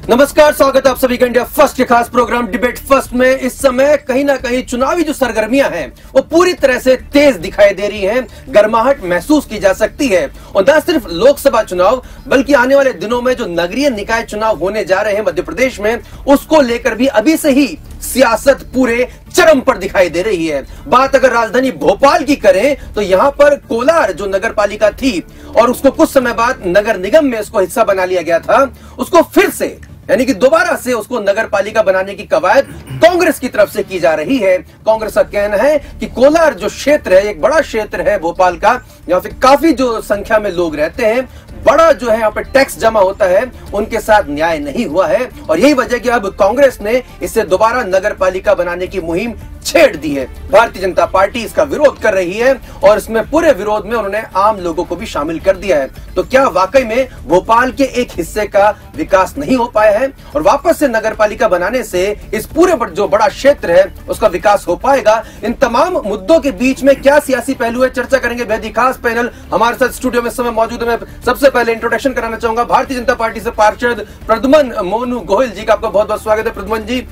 नमस्कार, स्वागत है आप सभी का इंडिया फर्स्ट के खास प्रोग्राम डिबेट फर्स्ट में। इस समय कहीं ना कहीं चुनावी जो सरगर्मियां हैं वो पूरी तरह से तेज दिखाई दे रही हैं, गर्माहट महसूस की जा सकती है। और न सिर्फ लोकसभा चुनाव बल्कि आने वाले दिनों में जो नगरीय निकाय चुनाव होने जा रहे हैं मध्य प्रदेश में, उसको लेकर भी अभी से ही सियासत पूरे चरम पर दिखाई दे रही है। बात अगर राजधानी भोपाल की करें तो यहां पर कोलार जो नगर पालिका थी और उसको कुछ समय बाद नगर निगम में उसको हिस्सा बना लिया गया था, उसको फिर से यानी कि दोबारा से उसको नगर पालिका बनाने की कवायद कांग्रेस की तरफ से की जा रही है। कांग्रेस का कहना है कि कोलार जो क्षेत्र है, एक बड़ा क्षेत्र है भोपाल का, यहाँ पे काफी जो संख्या में लोग रहते हैं, बड़ा जो है यहाँ पे टैक्स जमा होता है, उनके साथ न्याय नहीं हुआ है और यही वजह कि अब कांग्रेस ने इससे दोबारा नगर पालिका बनाने की मुहिम छेड़ दी है। भारतीय जनता पार्टी इसका विरोध कर रही है और इसमें पूरे विरोध में उन्होंने आम लोगों को भी शामिल कर दिया है। तो क्या वाकई में भोपाल के एक हिस्से का विकास नहीं हो पाया है और वापस से नगर पालिका बनाने से इस पूरे जो बड़ा क्षेत्र है उसका विकास हो पाएगा? इन तमाम मुद्दों के बीच में क्या सियासी पहलू है, चर्चा करेंगे। बेहद ही खास पैनल हमारे साथ स्टूडियो में इस समय मौजूद है। मैं सबसे पहले इंट्रोडक्शन कराना चाहूंगा भारतीय जनता पार्टी से पार्षद प्रद्युमन मोनू गोयल जी का। आपका बहुत बहुत स्वागत है प्रद्युमन जी।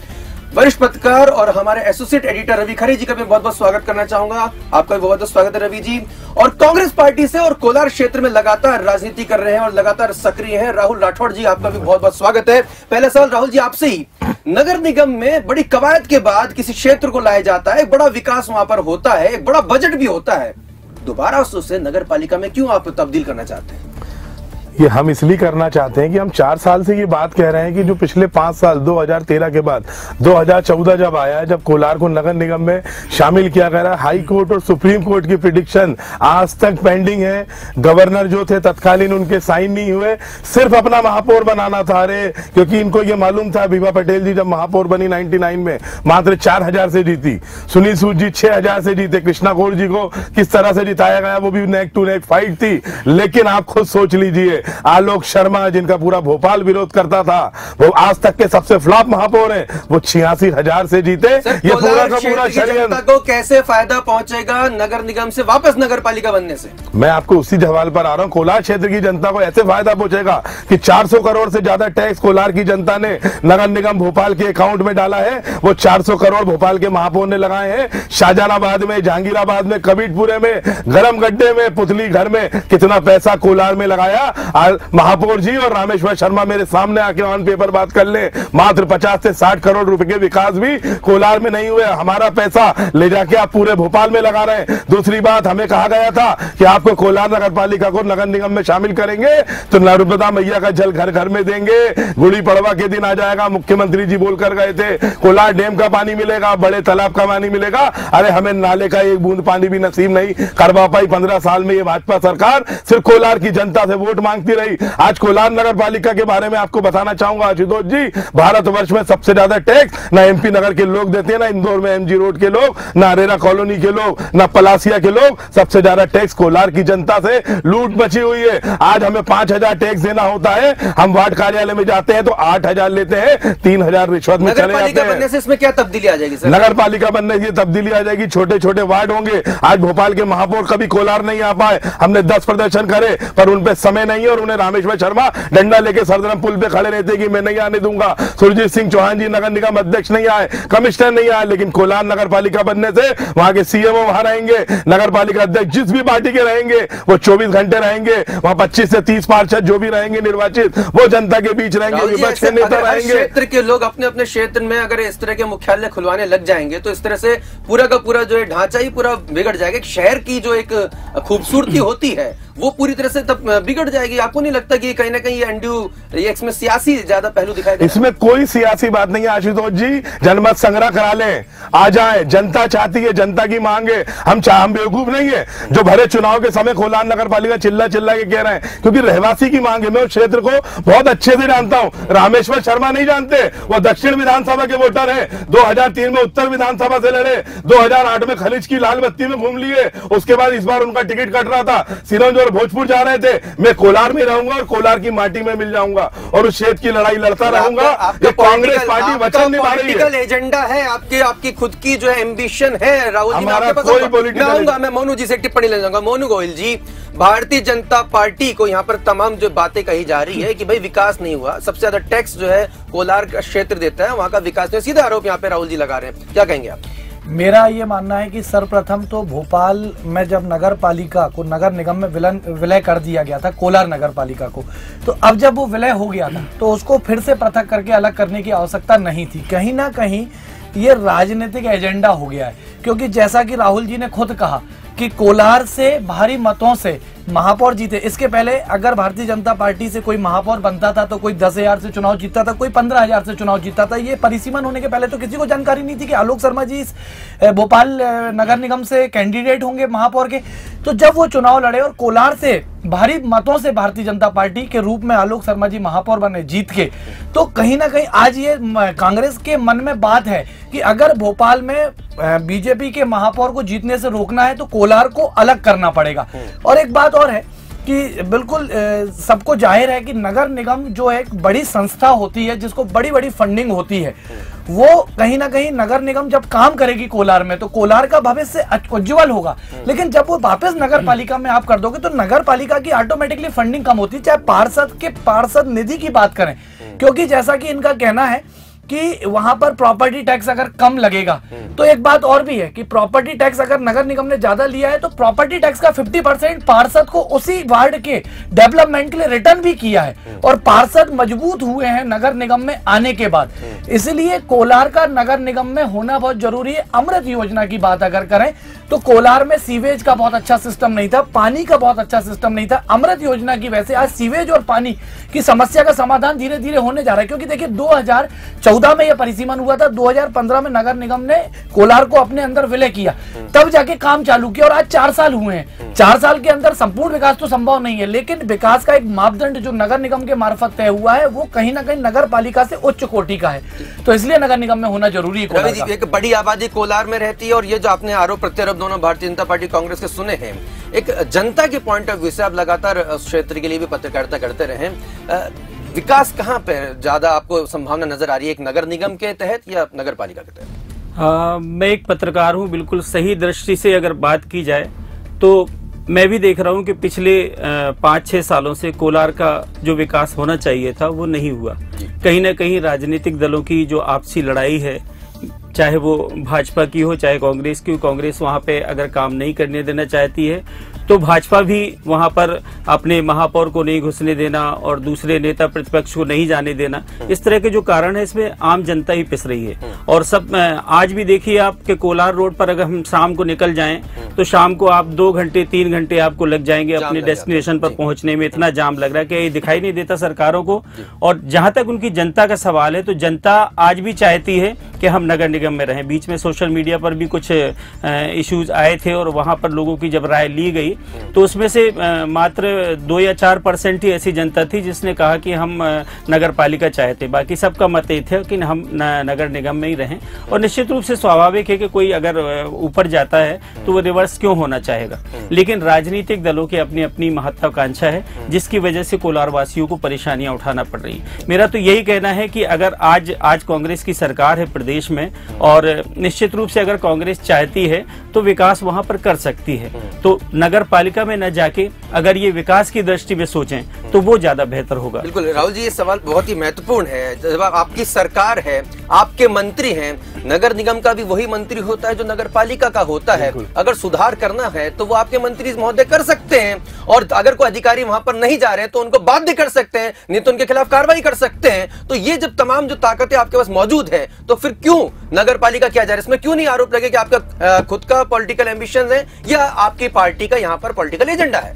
वरिष्ठ पत्रकार और हमारे एसोसिएट एडिटर रवि खरे जी का भी बहुत बहुत स्वागत करना चाहूंगा। आपका भी बहुत बहुत स्वागत है रवि जी। और कांग्रेस पार्टी से और कोलार क्षेत्र में लगातार राजनीति कर रहे हैं और लगातार सक्रिय हैं राहुल राठौड़ जी, आपका भी बहुत बहुत स्वागत है। पहला सवाल राहुल जी आपसे ही, नगर निगम में बड़ी कवायद के बाद किसी क्षेत्र को लाया जाता है, बड़ा विकास वहां पर होता है, एक बड़ा बजट भी होता है, दोबारा उसे नगर पालिका में क्यों आप तब्दील करना चाहते हैं? ये हम इसलिए करना चाहते हैं कि हम 4 साल से ये बात कह रहे हैं कि जो पिछले 5 साल 2013 के बाद 2014 जब आया, जब कोलार को नगर निगम में शामिल किया गया, हाई कोर्ट और सुप्रीम कोर्ट की प्रिडिक्शन आज तक पेंडिंग है। गवर्नर जो थे तत्कालीन उनके साइन नहीं हुए, सिर्फ अपना महापौर बनाना था। अरे क्योंकि इनको ये मालूम था, बीबा पटेल जी जब महापौर बनी 99 में मात्र 4000 से जीती, सुनील सूद जी 6000 से जीते, कृष्णा गौर जी को किस तरह से जिताया गया वो भी नेक टू नेक फाइट थी। लेकिन आप खुद सोच लीजिए, आलोक शर्मा जिनका पूरा भोपाल विरोध करता था, वो आज तक के सबसे फ्लॉप महापौर हैं, वो 86,000 से जीते। ये पूरा का पूरा जनता को कैसे फायदा पहुंचेगा नगर निगम से वापस नगर पालिका बनने से? मैं आपको उसी सवाल पर आ रहा हूं। कोलार क्षेत्र की जनता को ऐसे फायदा पहुंचेगा कि 400 करोड़ से ज्यादा टैक्स कोलार की जनता ने नगर निगम भोपाल के अकाउंट में डाला है। वो 400 करोड़ भोपाल के महापौर ने लगाए हैं। शाहजहानाबाद में, जहांगीराबाद में, कबीरपुरे में, गरम गड्ढे में, पुतली घर में कितना पैसा कोलार में लगाया। महापौर जी और रामेश्वर शर्मा मेरे सामने आके ऑन पेपर बात कर ले, मात्र 50 से 60 करोड़ रुपए के विकास भी कोलार में नहीं हुए। हमारा पैसा ले जाके आप पूरे भोपाल में लगा रहे हैं। दूसरी बात, हमें कहा गया था कि आपको कोलार नगर पालिका को नगर निगम में शामिल करेंगे तो नर्मदा मैया का जल घर घर में देंगे। गुड़ी पड़वा के दिन आ जाएगा, मुख्यमंत्री जी बोलकर गए थे, कोलार डैम का पानी मिलेगा, बड़े तालाब का पानी मिलेगा। अरे हमें नाले का एक बूंद पानी भी नसीब नहीं करवा पाई 15 साल में ये भाजपा सरकार। सिर्फ कोलार की जनता से वोट मांगती रही। आज कोलार नगर पालिका के बारे में आपको बताना चाहूंगा आशुतोष जी, भारतवर्ष में सबसे ज्यादा टैक्स ना एमपी नगर के लोग देते हैं, ना इंदौर में एमजी रोड के लोग, ना अरेरा कॉलोनी के लोग, ना पलासिया के लोग। सबसे ज्यादा टैक्स कोलार की जनता से लूट मची हुई है। आज हमें 5000 टैक्स देना होता है, हम वार्ड कार्यालय में जाते हैं तो 8000 लेते हैं, 3000 रिश्वत में चले जाते हैं। बनने से इसमें क्या तब्दीली आ जाएगी सर? नगर पालिका बनने से तब्दीली आ जाएगी, छोटे छोटे वार्ड होंगे। आज भोपाल के महापौर कभी कोलार नहीं आ पाए, हमने 10 प्रदर्शन करे पर उन पे समय नहीं है और उन्हें रामेश्वर शर्मा डंडा लेके सरदरम पुल पे खड़े रहते कि मैं नहीं आने दूंगा। सुरजीत सिंह चौहान जी नगर निगम अध्यक्ष नहीं आए, कमिश्नर नहीं आए, लेकिन कोलार नगर पालिका बनने से वहां के सीएमओ वहां रहेंगे, नगर पालिका अध्यक्ष जिस भी पार्टी के रहेंगे वो 24 घंटे रहेंगे। वहां 25 से 30 पार्षद जो भी रहेंगे निर्वाचित, वो जनता के बीच रहेंगे, विपक्ष के नेता रहेंगे। क्षेत्र के लोग अपने अपने क्षेत्र में अगर इस तरह के मुख्यालय खुलवाने लग जाएंगे तो इस तरह से पूरा का पूरा जो है ढांचा ही पूरा बिगड़ जाएगा। शहर की जो एक खूबसूरती होती है वो पूरी तरह से तब बिगड़ जाएगी। आपको नहीं लगता कि कहीं ना कहीं ये इसमें सियासी ज्यादा पहलू दिखाई दे? इसमें कोई सियासी बात नहीं है आशुतोष जी। जनमत संग्रह करा लें, आ जाए, जनता चाहती है, जनता की मांग है। हम बेवकूफ नहीं है जो भरे चुनाव के समय कोलार नगर पालिका चिल्ला चिल्ला के कह रहे हैं, क्योंकि रहवासी की मांग है। मैं उस क्षेत्र को बहुत अच्छे से जानता हूं। रामेश्वर शर्मा नहीं जानते, वो दक्षिण विधानसभा के वोटर है। 2003 में उत्तर विधानसभा से लड़े, 2008 में खलीज की लाल बत्ती में घूम लिए, उसके बाद इस बार उनका टिकट कट रहा था। सिरोंज और भोजपुर जा रहे थे, मैं कोलार में रहूंगा और कोलार की माटी में मिल जाऊंगा और उस क्षेत्र की लड़ाई लड़ता रहूंगा। कांग्रेस पार्टी वचन निभा रही है, एजेंडा है, आपकी खुद की जो है एम्बिशन है। राहुल जी, हमारा कोई पॉलिटिकल, मैं मोनू जी से टिप्पणी ले जाऊंगा। मोनू गोयल जी, भारतीय जनता पार्टी को यहाँ पर तमाम जो बातें कही जा रही है कि भाई विकास नहीं हुआ, सबसे ज्यादा टैक्स जो है कोलार का क्षेत्र देता है, वहां का विकास नहीं, सीधा आरोप यहाँ पे राहुल जी लगा रहे हैं, क्या कहेंगे आप? मेरा ये मानना है कि सर्वप्रथम तो भोपाल में जब नगर पालिका को नगर निगम में विलय कर दिया गया था, कोलार नगर पालिका को, तो अब जब वो विलय हो गया था तो उसको फिर से पृथक करके अलग करने की आवश्यकता नहीं थी। कहीं ना कहीं ये राजनीतिक एजेंडा हो गया है, क्योंकि जैसा कि राहुल जी ने खुद कहा कि कोलार से भारी मतों से महापौर जीते। इसके पहले अगर भारतीय जनता पार्टी से कोई महापौर बनता था तो कोई 10,000 से चुनाव जीतता था, कोई 15,000 से चुनाव जीतता था। ये परिसीमन होने के पहले तो किसी को जानकारी नहीं थी कि आलोक शर्मा जी इस भोपाल नगर निगम से कैंडिडेट होंगे महापौर के। तो जब वो चुनाव लड़े और कोलार से भारी मतों से भारतीय जनता पार्टी के रूप में आलोक शर्मा जी महापौर बने जीत के, तो कहीं ना कहीं आज ये कांग्रेस के मन में बात है कि अगर भोपाल में बीजेपी के महापौर को जीतने से रोकना है तो कोलार को अलग करना पड़ेगा। और एक बात और है कि बिल्कुल सबको जाहिर है कि नगर निगम जो एक बड़ी संस्था होती है जिसको बड़ी बड़ी फंडिंग होती है, वो कहीं ना कहीं नगर निगम जब काम करेगी कोलार में तो कोलार का भविष्य उज्जवल होगा। लेकिन जब वो वापस नगर पालिका में आप कर दोगे तो नगर पालिका की ऑटोमेटिकली फंडिंग कम होती है, चाहे पार्षद निधि की बात करें, क्योंकि जैसा कि इनका कहना है कि वहां पर प्रॉपर्टी टैक्स अगर कम लगेगा तो एक बात और भी है कि प्रॉपर्टी टैक्स अगर नगर निगम ने ज्यादा लिया है तो प्रॉपर्टी टैक्स का 50% पार्षद को उसी वार्ड के डेवलपमेंट के लिए रिटर्न भी किया है और पार्षद मजबूत हुए हैं नगर निगम में आने के बाद। इसलिए कोलार का नगर निगम में होना बहुत जरूरी है। अमृत योजना की बात अगर करें तो कोलार में सीवेज का बहुत अच्छा सिस्टम नहीं था, पानी का बहुत अच्छा सिस्टम नहीं था। अमृत योजना की वजह से आज सीवेज और पानी की समस्या का समाधान धीरे धीरे होने जा रहा है, क्योंकि देखिए 2014 में यह परिसीमन हुआ था, 2015 में नगर निगम ने कोलार को अपने अंदर विलय किया, तब जाके काम चालू किया और आज 4 साल हुए हैं। 4 साल के अंदर संपूर्ण विकास तो संभव नहीं है, लेकिन विकास का एक मापदंड जो नगर निगम के मार्फत तय हुआ है वो कहीं ना कहीं नगर पालिका से उच्च कोटि का है, तो इसलिए नगर निगम में होना जरूरी है। एक बड़ी आबादी कोलार में रहती है और ये जो आपने आरोप प्रत्यारोप दोनों भारतीय जनता पार्टी कांग्रेस के सुने हैं, एक जनता के पॉइंट ऑफ व्यू से आप लगातार उस क्षेत्र के लिए भी पत्रकारिता करते रहे, विकास कहाँ पे ज्यादा आपको संभावना नजर आ रही है, एक नगर निगम के तहत या नगर पालिका के तहत? मैं एक पत्रकार हूँ, बिल्कुल सही दृष्टि से अगर बात की जाए तो मैं भी देख रहा हूँ कि पिछले 5-6 सालों से कोलार का जो विकास होना चाहिए था वो नहीं हुआ। कहीं ना कहीं राजनीतिक दलों की जो आपसी लड़ाई है, चाहे वो भाजपा की हो चाहे कांग्रेस की हो, कांग्रेस वहां पे अगर काम नहीं करने देना चाहती है तो भाजपा भी वहां पर अपने महापौर को नहीं घुसने देना और दूसरे नेता प्रतिपक्ष को नहीं जाने देना, इस तरह के जो कारण है इसमें आम जनता ही पिस रही है। और सब आज भी देखिए आप कि कोलार रोड पर अगर हम शाम को निकल जाएं तो शाम को आप 2 घंटे 3 घंटे आपको लग जाएंगे अपने डेस्टिनेशन पर पहुंचने में, इतना जाम लग रहा है कि ये दिखाई नहीं देता सरकारों को। और जहां तक उनकी जनता का सवाल है तो जनता आज भी चाहती है कि हम नगर निगम में रहें। बीच में सोशल मीडिया पर भी कुछ इश्यूज आए थे और वहां पर लोगों की जब राय ली गई तो उसमें से मात्र 2 या 4% ही ऐसी जनता थी जिसने कहा कि हम नगर पालिका चाहते, बाकी सबका मत ये था कि हम नगर निगम में ही रहें। और निश्चित रूप से स्वाभाविक है कि कोई अगर ऊपर जाता है तो वो रिवर्स क्यों होना चाहेगा, लेकिन राजनीतिक दलों की अपनी अपनी महत्वाकांक्षा है जिसकी वजह से कोलार वासियों को परेशानियां उठाना पड़ रही है। मेरा तो यही कहना है कि अगर आज कांग्रेस की सरकार है प्रदेश में और निश्चित रूप से अगर कांग्रेस चाहती है तो विकास वहां पर कर सकती है, तो नगर पालिका में न जाके अगर ये विकास की दृष्टि में सोचें तो वो ज्यादा बेहतर होगा। बिल्कुल राहुल जी, ये सवाल बहुत ही महत्वपूर्ण है। जब आपकी सरकार है, आपके मंत्री हैं, नगर निगम का भी वही मंत्री होता है जो नगर पालिका का होता है। अगर सुधार करना है तो वो आपके मंत्री महोदय कर सकते हैं, और अगर कोई अधिकारी वहां पर नहीं जा रहे हैं तो उनको बाध्य कर सकते हैं, नहीं तो उनके खिलाफ कार्रवाई कर सकते हैं। तो ये जब तमाम जो ताकतें आपके पास मौजूद है तो फिर क्यों नगर पालिका किया जा रहा है? इसमें क्यों नहीं आरोप लगे कि आपका खुद का पॉलिटिकल एम्बिशन है या आपकी पार्टी का यहाँ पर पॉलिटिकल एजेंडा है?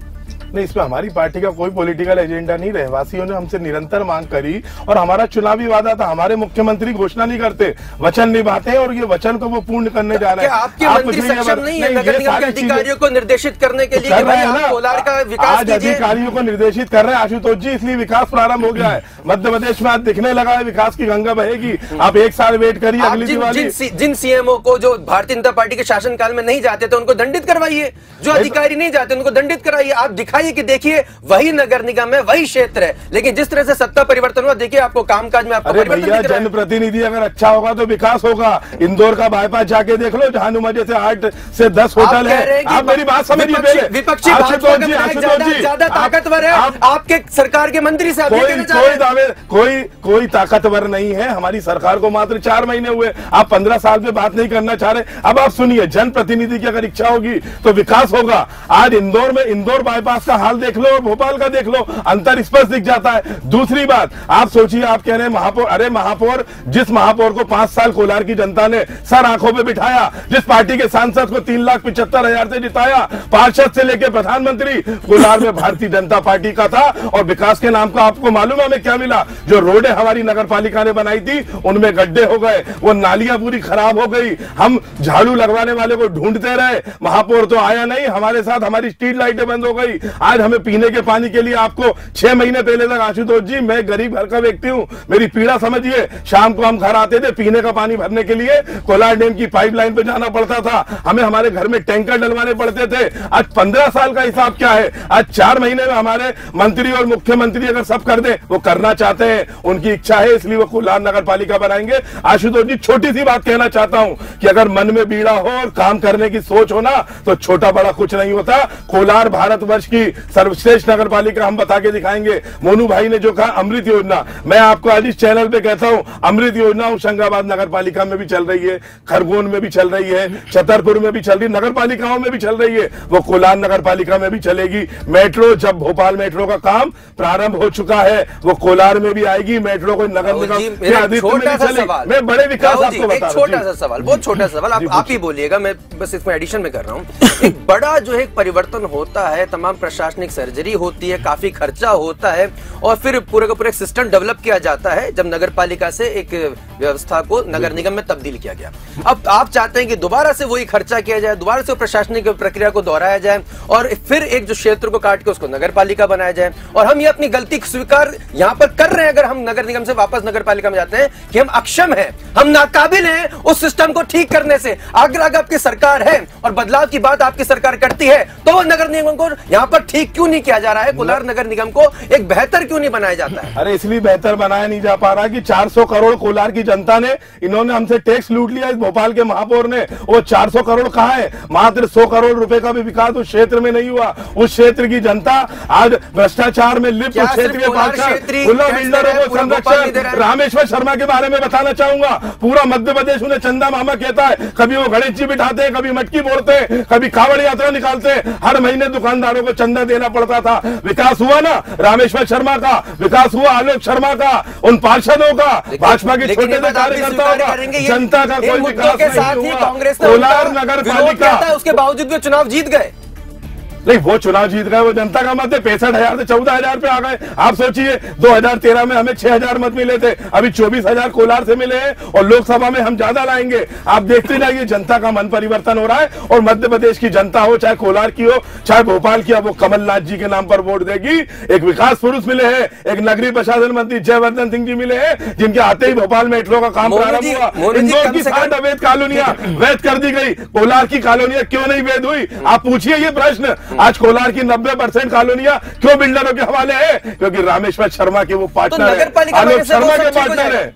नहीं, इसमें हमारी पार्टी का कोई पॉलिटिकल एजेंडा नहीं। रहवासियों ने हमसे निरंतर मांग करी और हमारा चुनावी वादा था। हमारे मुख्यमंत्री घोषणा नहीं करते, वचन निभाते हैं और ये वचन को वो पूर्ण करने जा रहे हैं। आपके मंत्री सक्षम नहीं है नगर निगम के अधिकारियों को निर्देशित करने के लिए कि भाई आप कोलार का विकास कीजिए? आज अधिकारियों को निर्देशित कर रहे हैं आशुतोष जी, इसलिए विकास प्रारंभ हो गया है। मध्य प्रदेश में आज दिखने लगा है विकास की गंगा बहेगी। आप 1 साल वेट करिए, अगली दिवाली। जिन सीएमओ को जो भारतीय जनता पार्टी के शासनकाल में नहीं जाते थे उनको दंडित करवाइए, जो अधिकारी नहीं जाते उनको दंडित कराइए। आप दिखाई दिखाइए कि देखिए वही नगर निगम है, वही क्षेत्र है, लेकिन जिस तरह से सत्ता परिवर्तन हुआ, देखिए आपको कामकाज में आपको परिवर्तन दिख रहा है। जनप्रतिनिधि अगर अच्छा होगा तो विकास होगा। इंदौर का बाईपास जाके देख लो, जहां नुमाजे से 8 से 10 होटल है। आप मेरी बात समझिए पहले। विपक्षी ज्यादा ताकतवर है आपके सरकार के मंत्री साहब। कोई ताकतवर नहीं है। हमारी सरकार को मात्र 4 महीने हुए, आप 15 साल में बात नहीं करना चाह रहे। अब आप सुनिए, जनप्रतिनिधि की अगर इच्छा होगी तो विकास होगा। आज इंदौर में इंदौर बाईपास का हाल देख लो और भोपाल का देख लो, अंतर स्पष्ट दिख जाता है। दूसरी बात, आप सोचिए, आप कह रहे हैं महापौर, अरे महापौर, जिस महापौर को 5 साल कोलार की जनता ने सर आंखों पे बिठाया, जिस पार्टी के सांसद को 3,75,000 से जिताया, पार्षद से लेकर प्रधानमंत्री, कोलार में भारतीय जनता पार्टी का था। और विकास के नाम का आपको मालूम है हमें क्या मिला? जो रोडें हमारी नगर पालिका ने बनाई थी उनमें गड्ढे हो गए, वो नालियां पूरी खराब हो गई। हम झाड़ू लगवाने वाले को ढूंढते रहे, महापौर तो आया नहीं, हमारे साथ हमारी स्ट्रीट लाइटें बंद हो गई। आज हमें पीने के पानी के लिए आपको 6 महीने पहले तक, आशुतोष जी, मैं गरीब घर का व्यक्ति हूं, मेरी पीड़ा समझिए। शाम को हम घर आते थे पीने का पानी भरने के लिए, कोलार डैम की पाइपलाइन पे जाना पड़ता था, हमें हमारे घर में टैंकर डलवाने पड़ते थे। आज 15 साल का हिसाब क्या है? आज 4 महीने में हमारे मंत्री और मुख्यमंत्री अगर सब कर दे, वो करना चाहते हैं, उनकी इच्छा है, इसलिए वो कोलार नगर पालिका बनाएंगे। आशुतोष जी, छोटी सी बात कहना चाहता हूं कि अगर मन में बीड़ा हो और काम करने की सोच हो ना, तो छोटा बड़ा कुछ नहीं होता। कोलार भारतवर्ष की सर्वश्रेष्ठ नगर पालिका हम बता के दिखाएंगे। मोनू भाई ने जो कहा अमृत योजना, मैं आपको आज इस चैनल पे कहता हूं, अमृत योजना होशंगाबाद नगर पालिका में भी चल रही है, खरगोन में भी चल रही है, छतरपुर में भी चल रही, नगर पालिकाओं में भी चल रही है, वो कोलार नगर पालिका में भी चलेगी। मेट्रो, जब भोपाल मेट्रो का काम प्रारंभ हो चुका है, वो कोलार में भी आएगी। मेट्रो को नगर निगम मैं बड़े विकास आपको बता रहा हूं। छोटा सा सवाल, बहुत छोटा सा सवाल, आप ही बोलिएगा, मैं बस इसमें एडिशन में कर रहा हूँ। एक बड़ा जो है परिवर्तन होता है, तमाम प्रशासनिक सर्जरी होती है, काफी खर्चा होता है, और फिर पूरे का पूरा सिस्टम डेवलप किया जाता है जब नगर पालिका से एक व्यवस्था को नगर निगम में तब्दील किया गया। अब आप चाहते हैं कि दोबारा से वही खर्चा किया जाए, दोबारा से प्रशासनिक प्रक्रिया को दोहराया जाए, और फिर एक जो क्षेत्र को काट के उसको नगर पालिका बनाया जाए। और हम ये अपनी गलती स्वीकार यहाँ पर कर रहे हैं, अगर हम नगर निगम से वापस नगर पालिका में जाते हैं, कि हम अक्षम हैं, हम नाकाबिल हैं उस सिस्टम को ठीक करने से। अगर आपकी सरकार है और बदलाव की बात आपकी सरकार करती है, तो वो नगर निगम को यहाँ पर ठीक क्यों नहीं किया जा रहा है? कोलार नगर निगम को एक बेहतर क्यों नहीं बनाया जाता है? अरे इसलिए बेहतर बनाया नहीं जा पा रहा कि 400 करोड़ कोलार की जनता ने, इन्होंने हमसे टैक्स लूट लिया। इस भोपाल के महापौर ने, वो 400 करोड़ कहाँ है? मात्र 100 करोड़ रुपए का भी विकास उस क्षेत्र में नहीं हुआ। उस क्षेत्र की जनता आज भ्रष्टाचार में लिप्त, क्षेत्र के बिल्डरों को संरक्षण। रामेश्वर शर्मा के बारे में बताना चाहूंगा, पूरा मध्य प्रदेश उन्हें चंदा मामा कहता है। कभी वो गणेश जी बिठाते हैं, कभी मटकी फोड़ते हैं, कभी कावड़ यात्रा निकालते हैं, हर महीने दुकानदारों को चंदा देना पड़ता था। विकास हुआ ना रामेश्वर शर्मा का, विकास हुआ आलोक शर्मा का, उन पार्षदों का, भाजपा के छोटे से कार्यकर्ताओं का, जनता का कोई विकास नहीं हुआ। कोलार नगर पालिका, उसके बावजूद भी चुनाव जीत गए। नहीं, वो चुनाव जीत गए, वो जनता का मत है। 65,000 से 14,000 पे आ गए। आप सोचिए, 2013 में हमें 6,000 मत मिले थे, अभी 24,000 कोलार से मिले हैं, और लोकसभा में हम ज्यादा लाएंगे। आप देखते जाइए, जनता का मन परिवर्तन हो रहा है। और मध्य प्रदेश की जनता हो, चाहे कोलार की हो, चाहे भोपाल की, अब वो कमलनाथ जी के नाम पर वोट देगी। एक विकास पुरुष मिले हैं, एक नगरीय प्रशासन मंत्री जयवर्धन सिंह जी मिले हैं, जिनके आते ही भोपाल मेट्रो का काम प्रारंभ हुआ। इंदौर की 60 अवैध कॉलोनियां वैध कर दी गई, कोलार की कॉलोनियां क्यों नहीं वैध हुई? आप पूछिए ये प्रश्न। आज कोलार की 90% कॉलोनियां क्यों बिल्डरों के हवाले है? क्योंकि रामेश्वर शर्मा के वो पार्टनर है, आलोक शर्मा के पार्टनर है।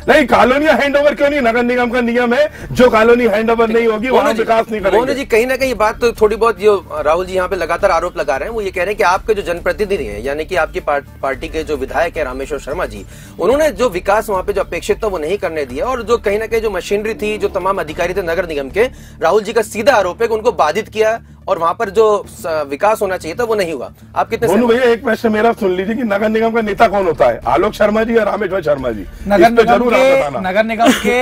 नहीं, कॉलोनियां हैंडओवर क्यों नहीं? नगर निगम का नियम है, जो कॉलोनी हैंडओवर नहीं होगी वहां विकास नहीं करेंगे। मोनू जी, कहीं ना कहीं बात तो थोड़ी बहुत, जो राहुल जी यहाँ पे लगातार आरोप लगा रहे हैं, वो ये कह रहे हैं कि आपके जो जनप्रतिनिधि हैं, यानी कि आपकी पार्टी के जो विधायक है रामेश्वर शर्मा जी, उन्होंने जो विकास वहां पे जो अपेक्षित था वो नहीं करने दिया, और जो कहीं ना कहीं जो मशीनरी थी, जो तमाम अधिकारी थे नगर निगम के, राहुल जी का सीधा आरोप है कि उनको बाधित किया, और वहां पर जो विकास होना चाहिए था वो नहीं हुआ। आप कितने? मोनू भैया, एक प्रश्न मेरा सुन लीजिए कि नगर निगम का नेता कौन होता है? आलोक शर्मा जी या रामेश्वर शर्मा जी? नगर निगम के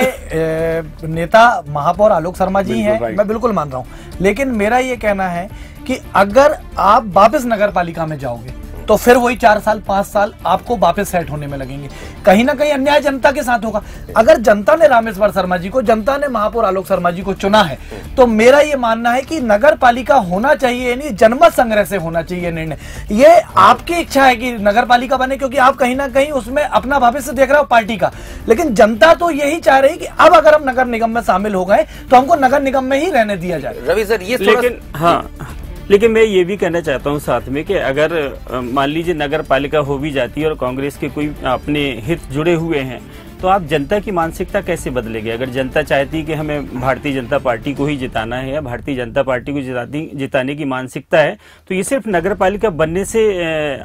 नेता महापौर आलोक शर्मा जी हैं, मैं बिल्कुल मान रहा हूं। लेकिन मेरा ये कहना है कि अगर आप वापस नगर पालिका में जाओगे तो फिर वही 4 साल 5 साल आपको वापस सेट होने में लगेंगे। कहीं ना कहीं अन्याय जनता के साथ होगा। अगर जनता ने रामेश्वर शर्मा जी को, जनता ने महापौर आलोक शर्मा जी को चुना है, तो मेरा ये मानना है कि नगर पालिका होना चाहिए, यानी जनमत संग्रह से होना चाहिए निर्णय। ये आपकी इच्छा है कि नगर पालिका बने, क्योंकि आप कहीं ना कहीं उसमें अपना भविष्य देख रहे हो पार्टी का। लेकिन जनता तो यही चाह रही कि अब अगर हम नगर निगम में शामिल हो गए तो हमको नगर निगम में ही रहने दिया जाए। रवि सर, ये लेकिन हाँ, लेकिन मैं ये भी कहना चाहता हूँ साथ में कि अगर मान लीजिए नगर पालिका हो भी जाती है और कांग्रेस के कोई अपने हित जुड़े हुए हैं, तो आप जनता की मानसिकता कैसे बदलेगी? अगर जनता चाहती कि हमें भारतीय जनता पार्टी को ही जिताना है या भारतीय जनता पार्टी को जिताने की मानसिकता है, तो ये सिर्फ नगर पालिका बनने से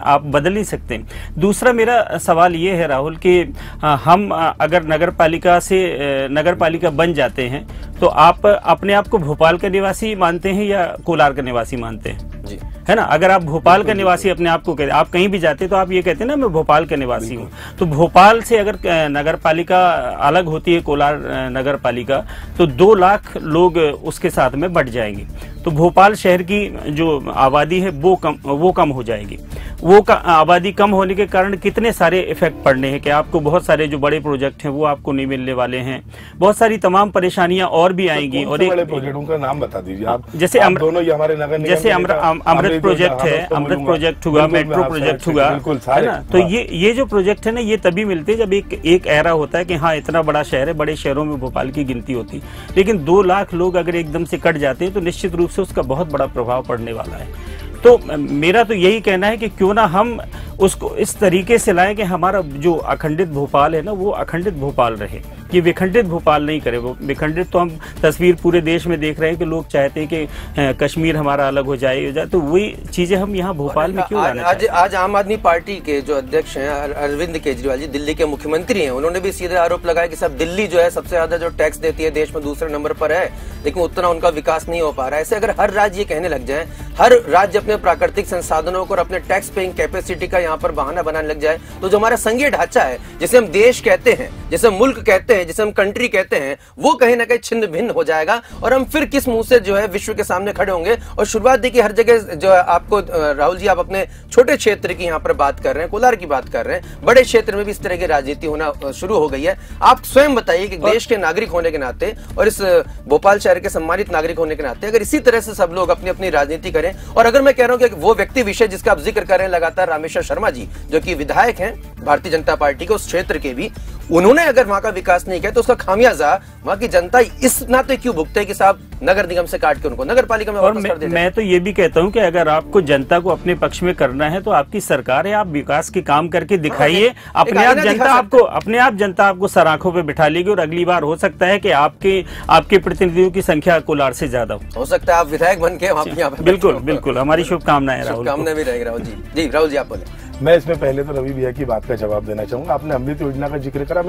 आप बदल नहीं सकते। दूसरा मेरा सवाल ये है राहुल कि हम अगर नगर पालिका बन जाते हैं तो आप अपने आप को भोपाल का निवासी मानते हैं या कोलार का निवासी मानते हैं? जी, है ना। अगर आप भोपाल का निवासी अपने आप को कहते, आप कहीं भी जाते तो आप ये कहते हैं ना मैं भोपाल का निवासी हूँ। तो भोपाल से अगर नगर पालिका अलग होती है, कोलार नगर पालिका, तो 2 लाख लोग उसके साथ में बढ़ जाएंगे। तो भोपाल शहर की जो आबादी है वो कम हो जाएगी। आबादी कम होने के कारण कितने सारे इफेक्ट पड़ने हैं कि आपको बहुत सारे जो बड़े प्रोजेक्ट हैं वो आपको नहीं मिलने वाले हैं, बहुत सारी तमाम परेशानियां और भी आएंगी। और बड़े प्रोजेक्टों का नाम बता दीजिए आप। जैसे दोनों ये हमारे नगर निगम, जैसे अमृत प्रोजेक्ट है, अमृत प्रोजेक्ट हुआ, मेट्रो प्रोजेक्ट हुआ, है ना। तो ये जो प्रोजेक्ट है ना, ये तभी मिलते हैं जब एक एरा होता है कि हाँ इतना बड़ा शहर है, बड़े शहरों में भोपाल की गिनती होती है। लेकिन 2 लाख लोग अगर एकदम से कट जाते हैं तो निश्चित रूप से उसका बहुत बड़ा प्रभाव पड़ने वाला है। तो मेरा तो यही कहना है कि क्यों ना हम उसको इस तरीके से लाएं कि हमारा जो अखंडित भोपाल है ना, वो अखंडित भोपाल रहे, ये विखंडित भोपाल नहीं करे। वो विखंडित तो हम तस्वीर पूरे देश में देख रहे हैं कि लोग चाहते हैं कि कश्मीर हमारा अलग हो जाए, तो वही चीजें हम यहाँ भोपाल में क्यों लाना चाहते हैं? आज आम आदमी पार्टी के जो अध्यक्ष हैं अरविंद केजरीवाल जी, दिल्ली के मुख्यमंत्री हैं, उन्होंने भी सीधे आरोप लगाया कि सब दिल्ली जो है सबसे ज्यादा जो टैक्स देती है देश में दूसरे नंबर पर है, लेकिन उतना उनका विकास नहीं हो पा रहा है। ऐसे अगर हर राज्य कहने लग जाए, हर राज्य अपने प्राकृतिक संसाधनों को और अपने टैक्स पेइंग कैपेसिटी का यहाँ पर बहाना बनाने लग जाए, तो जो हमारा संघीय ढांचा है, जिसे हम देश कहते हैं, जिसे हम मुल्क कहते हैं, जिसे हम कंट्री कहते हैं, वो कहीं ना कहीं छिन्न भिन्न हो जाएगा। और हम फिर किस मुंह से जो है विश्व के सामने खड़े होंगे? और शुरुआत देखिए हर जगह जो है आपको राहुल जी, आप अपने छोटे क्षेत्र की यहाँ पर बात कर रहे हैं, कोलार की बात कर रहे हैं, बड़े क्षेत्र में भी इस तरह की राजनीति होना शुरू हो गई है। आप स्वयं बताइए कि देश के नागरिक होने के नाते और इस भोपाल शहर के सम्मानित नागरिक होने के नाते अगर इसी तरह से सब लोग अपनी अपनी राजनीति करें, और अगर मैं कह रहा हूं कि वो व्यक्ति विषय जिसका आप जिक्र कर रहे हैं लगातार, रामेश्वर शर्मा जी, जो कि विधायक हैं भारतीय जनता पार्टी के उस क्षेत्र के भी, उन्होंने अगर वहां का विकास नहीं किया तो उसका खामियाजा वहां की जनता इस नाते क्यों भुगते है कि साहब नगर निगम से काट के उनको नगर पालिका में वापस कर देते हैं। मैं तो ये भी कहता हूं कि अगर आपको जनता को अपने पक्ष में करना है तो आपकी सरकार है, आप विकास के काम करके दिखाइए। अपने आप जनता आपको सराखों पे बिठा लेगी और अगली बार हो सकता है कि आपके प्रतिनिधियों की संख्या कोलार से ज्यादा हो सकता है आप विधायक बन के बिल्कुल हमारी शुभकामनाएं राहुल। शुभकामनाएं भी रहेगी राहुल जी। जी राहुल जी आप बोले। मैं इसमें पहले तो रवि भैया की बात का जवाब देना चाहूंगा। आपने अमृत योजना का जिक्र करा,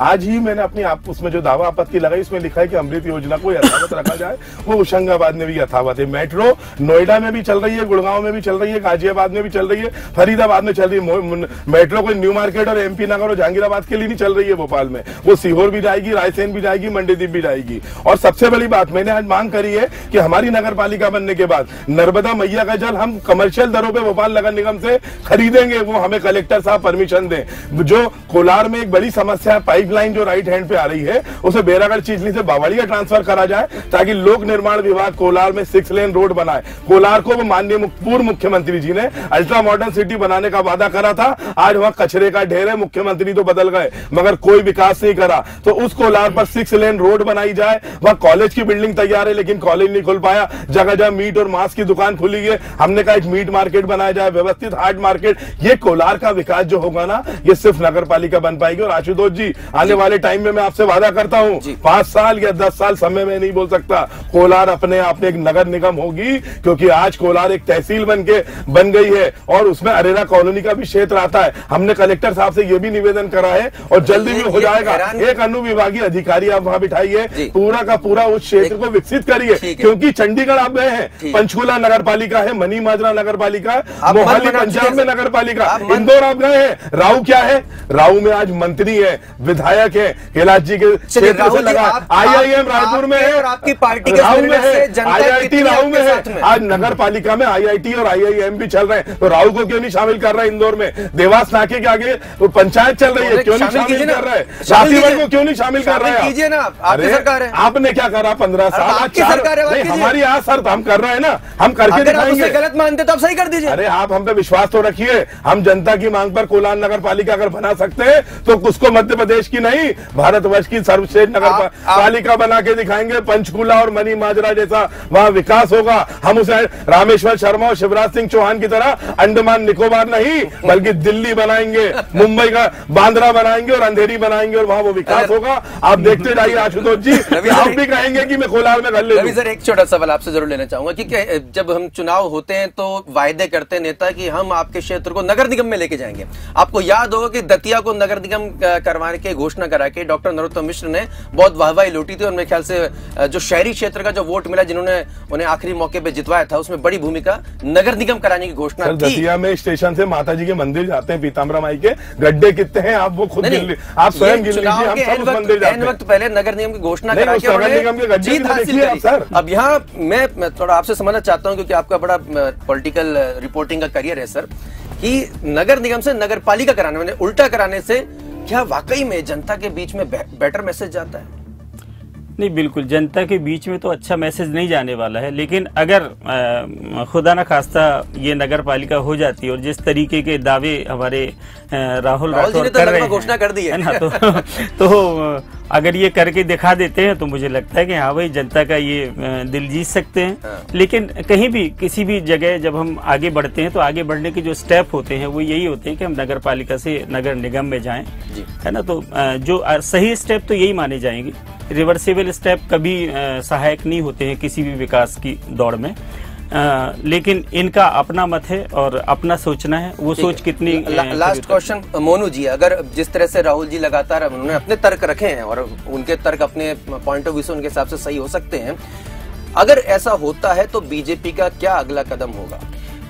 आज ही मैंने अपनी आप उसमें जो दावा आपत्ति लगाई उसमें लिखा है कि अमृत योजना को यथावत रखा जाए। वो होशंगाबाद में भी यथावत है, मेट्रो नोएडा में भी चल रही है, गुड़गांव में भी चल रही है, गाजियाबाद में भी चल रही है, फरीदाबाद में चल रही है। मेट्रो कोई न्यू मार्केट और MP नगर और जहांगीराबाद के लिए नहीं चल रही है भोपाल में, वो सीहोर भी जाएगी, रायसेन भी जाएगी, मंडीदीप भी जाएगी। और सबसे बड़ी बात मैंने आज मांग करी है कि हमारी नगर पालिका बनने के बाद नर्मदा मैया का जल हम कमर्शियल दरों पर भोपाल नगर निगम से खरीदेंगे, वो हमें कलेक्टर साहब परमिशन दें। जो कोलार में एक बड़ी समस्या है, पाइपलाइन जो राइट हैंड पे आ रही है, उसे बेरागढ़ चीचली से बावड़िया ट्रांसफर करा जाए ताकि लोक निर्माण विभाग कोलार में 6 लेन रोड बनाए। कोलार को माननीय पूर्व मुख्यमंत्री जी ने अल्ट्रा मॉडर्न सिटी बनाने का वादा करा था, आज वहां कचरे का ढेर है, मुख्यमंत्री तो बदल गए मगर कोई विकास नहीं करा। तो उस कोलार पर 6 लेन रोड बनाई जाए। वहां कॉलेज की बिल्डिंग तैयार है लेकिन कॉलेज नहीं खुल पाया, जगह जगह मीट और मांस की दुकान खुली है। हमने कहा एक मीट मार्केट बनाया जाए, व्यवस्थित हाट मार्केट। ये कोलार का विकास जो होगा ना, ये सिर्फ नगर पालिका बन पाएगी। और आशुतोष जी, आने वाले टाइम में मैं आपसे वादा करता हूं 5 साल या 10 साल समय में नहीं बोल सकता, कोलार अपने आप में एक नगर निगम होगी, क्योंकि आज कोलार एक तहसील बन गई है और उसमें अरेरा कॉलोनी का भी क्षेत्र आता है। हमने कलेक्टर साहब से यह भी निवेदन करा है और जल्दी भी हो जाएगा। एक अनुविभागीय अधिकारी आप वहां बिठाइए, पूरा का पूरा उस क्षेत्र को विकसित करिए, क्योंकि चंडीगढ़ आप गए हैं, पंचकूला नगर पालिका है, मनी माजरा नगर पालिका है, मोहाली पंजाब में नगर पालिका, इंदौर आप गए हैं, राऊ क्या है, राऊ में आज मंत्री है, विधायक है, कैलाश जी के क्षेत्र से लगा, IIM रायपुर में है और आपकी पार्टी के राऊ में है, IIT राऊ में है। आज नगर पालिका में IIT और IIM भी चल रहे हैं, तो राऊ को क्यों नहीं शामिल कर रहा है? इंदौर में देवास नाके के आगे तो पंचायत चल रही है, क्यों नहीं शामिल कर रहा है? शांतिवन को क्यों नहीं शामिल कर रहा है? कीजिए ना, आपकी सरकार है, आपने क्या करा 15 साल? आपकी सरकार है, हमारी आज सर हम कर रहे हैं ना, हम करके दिखाएंगे। गलत मानते तो आप सही कर दीजिए। अरे आप हम पे विश्वास तो रखिए। देखिए, हम जनता की मांग पर कोलार नगर पालिका अगर बना सकते हैं तो उसको मध्य प्रदेश की नहीं, भारतवर्ष की सर्वश्रेष्ठ नगर पालिका बना के दिखाएंगे। पंचकूला और मनी माजरा जैसा वहां विकास होगा। हम उसे रामेश्वर शर्मा और शिवराज सिंह चौहान की तरह अंडमान निकोबार नहीं बल्कि दिल्ली बनाएंगे, मुंबई का बांद्रा बनाएंगे और अंधेरी बनाएंगे और वहां वो विकास होगा। आप देखते जाइए आशुतोष जी, आप भी कहेंगे कि मैं कोलार में घर ले लूं। रवि सर, एक छोटा सवाल आपसे जरूर लेना चाहूंगा कि जब हम चुनाव होते हैं तो वायदे करते हैं नेता कि हम आपके क्षेत्र को नगर निगम में लेके जाएंगे। आपको याद होगा कि दतिया को नगर निगम करवाने की घोषणा करा के डॉक्टर नरोत्तम मिश्र ने बहुत वाहवाही लूटी थी और मेरे ख्याल से जो शहरी क्षेत्र का जो वोट मिला, जिन्होंने उन्हें आखिरी मौके पे जितवाया था, उसमें बड़ी भूमिका नगर निगम कराने की घोषणा थी। दतिया में स्टेशन से माता जी के मंदिर जाते हैं, पीताम्बरा माई के गड्ढे कितने हैं आप वो खुद आप स्वयं गिन लीजिए। हम सब मंदिर जाते हैं। वक्त पहले नगर निगम की घोषणा करा के उन्होंने जीत हासिल करी। अब यहाँ मैं थोड़ा आपसे समझना चाहता हूँ, क्योंकि आपका बड़ा पॉलिटिकल रिपोर्टिंग का करियर है सर, कि नगर निगम से नगर पालिका कराने में उल्टा कराने से क्या वाकई में जनता के बीच में बेटर मैसेज जाता है? नहीं, बिल्कुल जनता के बीच में तो अच्छा मैसेज नहीं जाने वाला है, लेकिन अगर खुदा न खास्ता ये नगर पालिका हो जाती है और जिस तरीके के दावे हमारे राहुल राठौर कर रहे हैं, घोषणा कर दी है ना, तो अगर ये करके दिखा देते हैं तो मुझे लगता है कि हाँ भाई, जनता का ये दिल जीत सकते हैं। लेकिन कहीं भी किसी भी जगह जब हम आगे बढ़ते हैं तो आगे बढ़ने के जो स्टेप होते हैं वो यही होते हैं कि हम नगर पालिका से नगर निगम में जाएं, है ना। तो जो सही स्टेप तो यही माने जाएंगे। रिवर्सेबल स्टेप कभी सहायक नहीं होते हैं किसी भी विकास की दौड़ में। लेकिन इनका अपना मत है और अपना सोचना है, वो सोच कितनी। लास्ट क्वेश्चन मोनू जी, अगर जिस तरह से राहुल जी लगातार उन्होंने अपने तर्क रखे हैं और उनके तर्क अपने पॉइंट ऑफ व्यू से उनके हिसाब से सही हो सकते हैं, अगर ऐसा होता है तो बीजेपी का क्या अगला कदम होगा?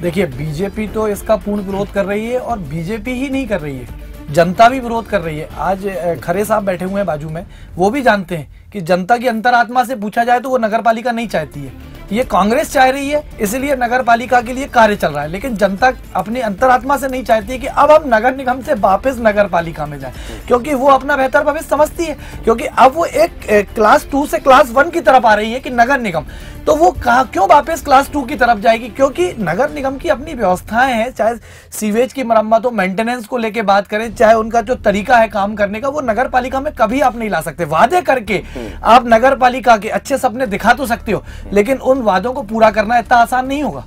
देखिए, बीजेपी तो इसका पूर्ण विरोध कर रही है और बीजेपी ही नहीं कर रही है, जनता भी विरोध कर रही है। आज खरे साहब बैठे हुए हैं बाजू में, वो भी जानते हैं कि जनता की अंतरात्मा से पूछा जाए तो वो नगर पालिका नहीं चाहती है, ये कांग्रेस चाह रही है, इसलिए नगर पालिका के लिए कार्य चल रहा है। लेकिन जनता अपनी अंतरात्मा से नहीं चाहती कि अब हम नगर निगम से वापस नगर पालिका में जाएं, क्योंकि वो अपना बेहतर भविष्य समझती है। क्योंकि अब वो एक क्लास 2 से क्लास 1 की तरफ आ रही है कि नगर निगम, तो वो क्यों वापस क्लास 2 की तरफ जाएगी? क्योंकि नगर निगम की अपनी व्यवस्थाएं हैं, चाहे सीवेज की मरम्मत हो, मेंटेनेंस को लेके बात करें, चाहे उनका जो तरीका है काम करने का, वो नगर पालिका में कभी आप नहीं ला सकते। वादे करके आप नगर पालिका के अच्छे सपने दिखा तो सकते हो, लेकिन उन वादों को पूरा करना इतना आसान नहीं होगा।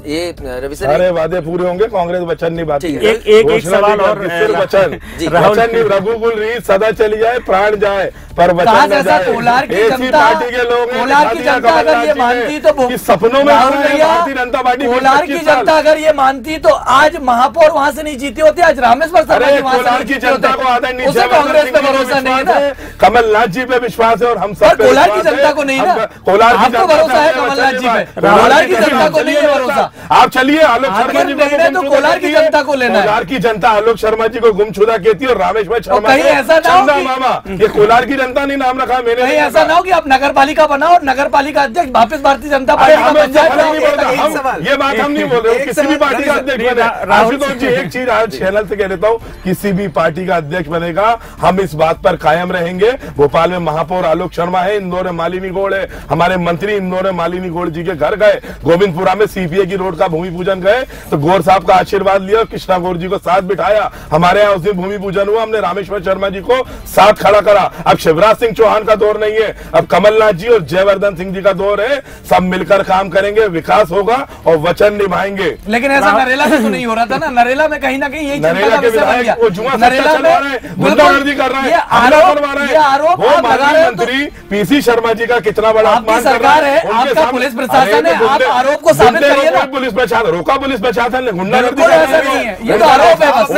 ये रवि सर, सारे वादे पूरे होंगे, कांग्रेस वचन नहीं बात। एक सवाल और, वचन रघुकुल रीत सदा चली जाए, प्राण जाए पर वचन न जाए। कोलार की जनता, पार्टी के लोग कोलार की जनता अगर ये मानती तो सपनों में भारतीय जनता पार्टी, कोलार की जनता अगर ये मानती तो आज महापौर वहाँ से नहीं जीते होते, आज रामेश्वर कोलार की जनता को आदर नहीं, कांग्रेस पे भरोसा नहीं है ना, कमलनाथ जी पे विश्वास है और हम सब कोलार की जनता को नहीं ना, कोलार की आपको भरोसा है कमलनाथ जी पे, कोलार की जनता को नहीं है भरोसा। आप चलिए, आलोक शर्मा जी को तो कोलार की जनता को लेना है। कोलार की जनता आलोक शर्मा जी को गुमशुदा कहती है और रामेश्वर शर्मा कहीं ऐसा ना हो कि मामा, ये कोलार की जनता नहीं नाम रखा मैंने, कहीं ऐसा ना हो कि आप नगर पालिका बनाओ और नगर पालिका अध्यक्ष वापस भारतीय जनता पार्टी का बन जाए। ये बात हम नहीं बोल रहे, किसी भी पार्टी का अध्यक्ष बने। आशुतोष जी, एक चीज आज चैनल से कह देता हूँ, किसी भी पार्टी का अध्यक्ष बनेगा हम इस बात पर कायम रहेंगे। भोपाल में महापौर आलोक शर्मा है, इंदौर में मालिनी गौड़ है, हमारे मंत्री इंदौर में मालिनी गौड़ जी के घर गए, गोविंदपुरा में सीपीए की रोड का भूमि पूजन गए तो गौर साहब का आशीर्वाद लिया, कृष्णा गौर जी को साथ बिठाया, हमारे यहाँ उस दिन भूमि पूजन हुआ, हमने रामेश्वर शर्मा जी को साथ खड़ा करा। अब शिवराज सिंह चौहान का दौर नहीं है, अब कमलनाथ जी और जयवर्धन सिंह जी का दौर है। सब मिलकर काम करेंगे, विकास होगा और वचन निभाएंगे। लेकिन ऐसा नरेला में तो नहीं हो रहा था ना, नरेला में कहीं ना कहीं यही नरेला के विधायक नरेला में गुंडागर्दी कर रहा है, आरोप मंत्री पीसी शर्मा जी का कितना बड़ा अपमान सरकार है, आपका पुलिस प्रशासन है, आप आरोप को साबित करिए ना। पुलिस प्रशासन रोका, पुलिस प्रशासन ने गुंडागर्दी ऐसा नहीं है, ये तो आरोप है बस।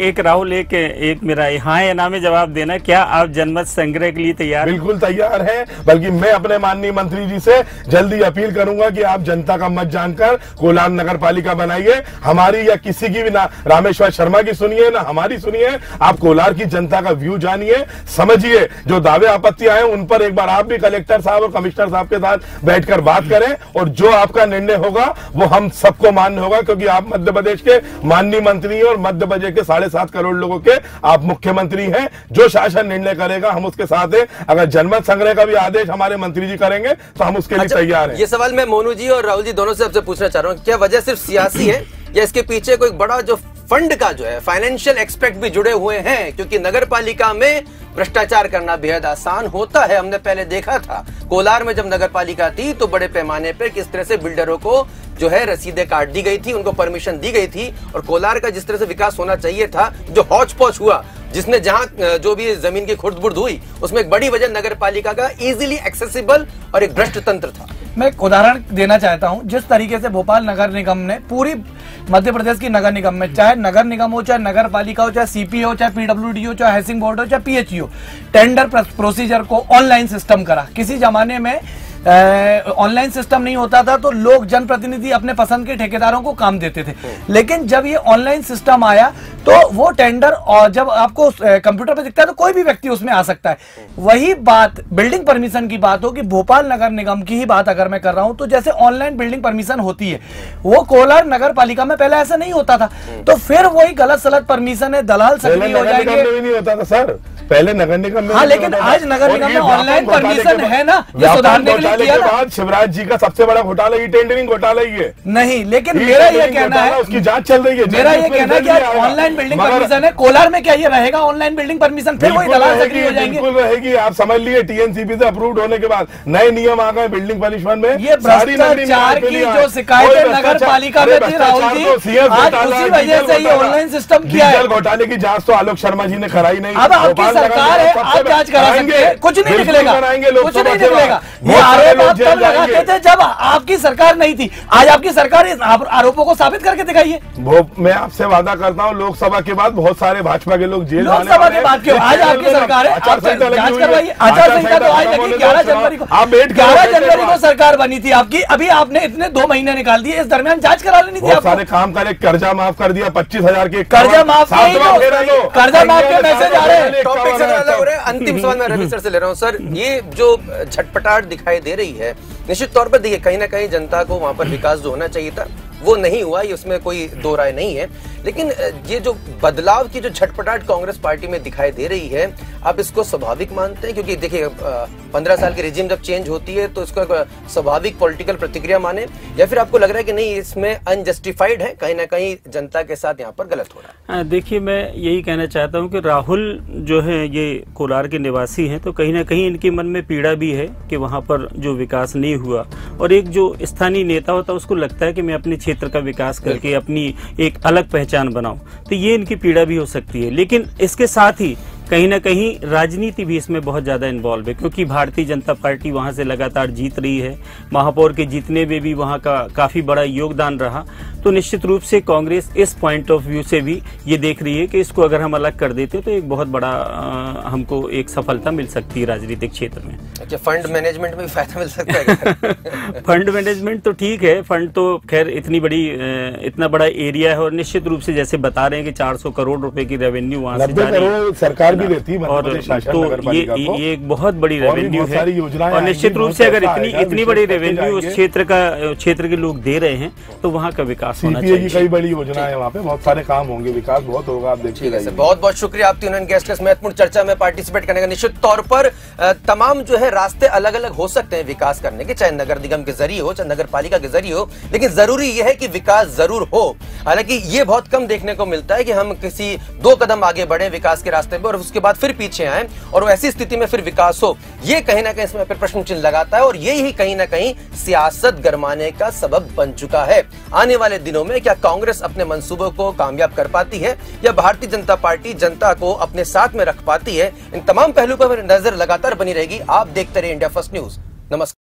एक राहुल, एक मेरा हाँ या ना में जवाब देना, क्या आप जनमत संग्रह के लिए तैयार? बिल्कुल तैयार है, बल्कि मैं अपने माननीय मंत्री जी से जल्दी अपील करूंगा कि आप जनता का मत जानकर कोलार नगर पालिका बनाइए। हमारी या किसी की भी ना रामेश्वर शर्मा की सुनिए ना हमारी सुनिए, आप कोलार की जनता का व्यू जानिए, समझिए, जो दावे आपत्ति आए उन पर एक बार आप भी कलेक्टर साहब और कमिश्नर साहब के साथ बैठकर बात करें और जो आपका निर्णय होगा वो हम सबको मान्य होगा, क्योंकि आप मध्य प्रदेश प्रदेश के माननीय मंत्री हैं और मध्य बजट के 7.5 करोड़ लोगों के आप मुख्यमंत्री हैं। जो शासन निर्णय करेगा हम उसके साथ हैं। अगर जनमत संग्रह का भी आदेश हमारे मंत्री जी करेंगे तो हम उसके लिए तैयार हैं। ये सवाल मैं मोनू जी और राहुल जी दोनों से आपसे पूछना चाह रहा हूँ, क्या वजह सिर्फ सियासी है या इसके पीछे कोई बड़ा जो फंड का जो है फाइनेंशियल एक्सपेक्ट भी जुड़े हुए हैं? क्योंकि नगर पालिका में भ्रष्टाचार करना बेहद आसान होता है। हमने पहले देखा था कोलार में जब नगर पालिका थी तो बड़े पैमाने पर किस तरह से बिल्डरों को जो है रसीदें काट दी गई थी, उनको परमिशन दी गई थी, और कोलार का जिस तरह से विकास होना चाहिए था, जो हौच पौच हुआ, जिसमें जहां जो भी जमीन की खुर्द-बुर्द हुई, उसमें एक बड़ी वजह नगर पालिका का इजीली एक्सेसिबल और एक भ्रष्ट तंत्र था। मैं एक उदाहरण देना चाहता हूं। जिस तरीके से भोपाल नगर निगम ने पूरी मध्य प्रदेश की नगर निगम में, चाहे नगर निगम हो, चाहे नगर पालिका हो, चाहे सीपी हो, चाहे पीडब्ल्यूडी हो, चाहे हाउसिंग बोर्ड हो, चाहे पीएचई हो, टेंडर प्रोसीजर को ऑनलाइन सिस्टम करा। किसी जमाने में ऑनलाइन सिस्टम नहीं होता था तो लोग जनप्रतिनिधि अपने पसंद के ठेकेदारों को काम देते थे, लेकिन जब ये ऑनलाइन सिस्टम आया तो वो टेंडर, और जब आपको कंप्यूटर पर दिखता है तो कोई भी व्यक्ति उसमें आ सकता है। वही बात बिल्डिंग परमिशन की बात हो कि भोपाल नगर निगम की ही बात अगर मैं कर रहा हूं तो जैसे ऑनलाइन बिल्डिंग परमिशन होती है, वो कोलार नगर पालिका में पहले ऐसा नहीं होता था। तो फिर वही गलत सलत परमिशन है, दलाल सक्रिय हो जाएंगे। नहीं होता था सर, पहले नगर निगम में। हाँ, लेकिन आज नगर निगम में ऑनलाइन परमिशन है ना, ये सुधारने के लिए किया ना। बाद शिवराज जी का सबसे बड़ा घोटाला ही टेंडरिंग घोटाला ही है। नहीं, लेकिन मेरा ये कहना है, उसकी जांच चल रही है। मेरा ये कहना है कि आज ऑनलाइन बिल्डिंग परमिशन है। कोलार में क्या ये रहेगा ऑनलाइन बिल्डिंग परमिशन? फिर वही दलाल सक्रिय हो जाएंगे। बिल्कुल रहेगी। आप समझ लिए टीएनसीपी से अप्रूव्ड होने के बाद नए नियम आ गए बिल्डिंग परमिशन में। ये भ्रष्टाचार की जो शिकायतें नगर पालिका में थी राहुल जी, आज उसी वजह से ये ऑनलाइन सिस्टम किया है। घोटाले की जांच तो आलोक शर्मा जी ने कराई नहीं। अब आपकी सरकार है, आप जांच करा सकते हैं, कुछ नहीं निकलेगा, कुछ नहीं निकलेगा। ये आरोप आप तब लगाते थे जब आपकी सरकार नहीं थी। आज आपकी सरकार इस आरोपों को साबित करके दिखाइए। मैं आपसे वादा करता हूँ लोकसभा के बाद बहुत सारे भाजपा के लोग जेल जाने लोकसभा के बाद क्यों? आज आपकी सरकार है, आप जांच करवाइए। आचार संहिता तो आज लगी 11 जनवरी को। 11 जनवरी को सरकार बनी थी आपकी, अभी आपने इतने 2 महीने निकाल दिए, इस दरमियान जांच करा लेनी थी। सारे काम करे, कर्जा माफ कर दिया 25,000 के कर्जा माफ, कर्जा माफ के मैसेज आ रहे हैं। टॉपिक से ज्यादा हो रहे हैं। अंतिम सवाल मैं रवि सर से ले रहा हूँ। सर, ये जो झटपटाहट दिखाई दे रही है, निश्चित तौर पर देखिए कहीं ना कहीं जनता को वहां पर विकास जो होना चाहिए था वो नहीं हुआ, ये उसमें कोई दो राय नहीं है। लेकिन ये जो बदलाव की जो झटपटाहट कांग्रेस पार्टी में दिखाई दे रही है, आप इसको स्वाभाविक मानते हैं? क्योंकि देखिए 15 साल की रिजीम जब चेंज होती है तो इसको स्वाभाविक पॉलिटिकल प्रतिक्रिया माने, या फिर आपको लग रहा है कि नहीं इसमें अनजस्टिफाइड है, कहीं ना कहीं जनता के साथ यहाँ पर गलत हो रहा है? देखिए, मैं यही कहना चाहता हूँ कि राहुल जो है ये कोलार के निवासी हैं, तो कहीं ना कहीं इनके मन में पीड़ा भी है कि वहाँ पर जो विकास नहीं हुआ, और एक जो स्थानीय नेता होता है उसको लगता है कि मैं अपने क्षेत्र का विकास करके अपनी एक अलग पहचान बनाऊं, तो ये इनकी पीड़ा भी हो सकती है। लेकिन इसके साथ ही कहीं ना कहीं राजनीति भी इसमें बहुत ज्यादा इन्वॉल्व है, क्योंकि भारतीय जनता पार्टी वहां से लगातार जीत रही है, महापौर के जीतने में भी वहां का काफी बड़ा योगदान रहा। तो निश्चित रूप से कांग्रेस इस पॉइंट ऑफ व्यू से भी ये देख रही है कि इसको अगर हम अलग कर देते तो एक बहुत बड़ा हमको एक सफलता मिल सकती है राजनीतिक क्षेत्र में। अच्छा, फंड मैनेजमेंट में भी फायदा मिल सकता है? फंड मैनेजमेंट तो ठीक है, फंड तो खैर इतना बड़ा एरिया है, और निश्चित रूप से जैसे बता रहे हैं कि 400 करोड़ रुपए की रेवेन्यू वहां से जा रही है, सरकार भी देती है, और तो ये एक बहुत बड़ी रेवेन्यू है, और निश्चित रूप से अगर इतनी बड़ी रेवेन्यू उस क्षेत्र के लोग दे रहे हैं तो वहाँ का विकास होना चाहिए। कई बड़ी योजना है, वहाँ पे बहुत सारे काम होंगे, विकास बहुत होगा, आप देखिए। बहुत बहुत शुक्रिया आप तीनों गेस्ट महत्वपूर्ण चर्चा में पार्टिसिपेट करने का। निश्चित तौर पर तमाम जो है रास्ते अलग अलग हो सकते हैं विकास करने के, चाहे नगर निगम के जरिए हो, चाहे नगर पालिका के जरिए हो, लेकिन जरूरी यह है कि विकास जरूर हो। हालांकि ये बहुत कम देखने को मिलता है कि हम किसी 2 कदम आगे बढ़े विकास के रास्ते में और उसके बाद फिर पीछे आए, और ऐसी स्थिति में फिर विकास हो। ये कहीं ना कहीं इसमें फिर प्रश्न चिन्ह लगाता है, और यही कहीं ना कहीं सियासत गरमाने का सबब बन चुका है। आने वाले दिनों में क्या कांग्रेस अपने मंसूबों को कामयाब कर पाती है, या भारतीय जनता पार्टी जनता को अपने साथ में रख पाती है? इन तमाम पहलुओं पर नजर लगातार बनी रहेगी। आप देखते रहिए इंडिया फर्स्ट न्यूज। नमस्कार।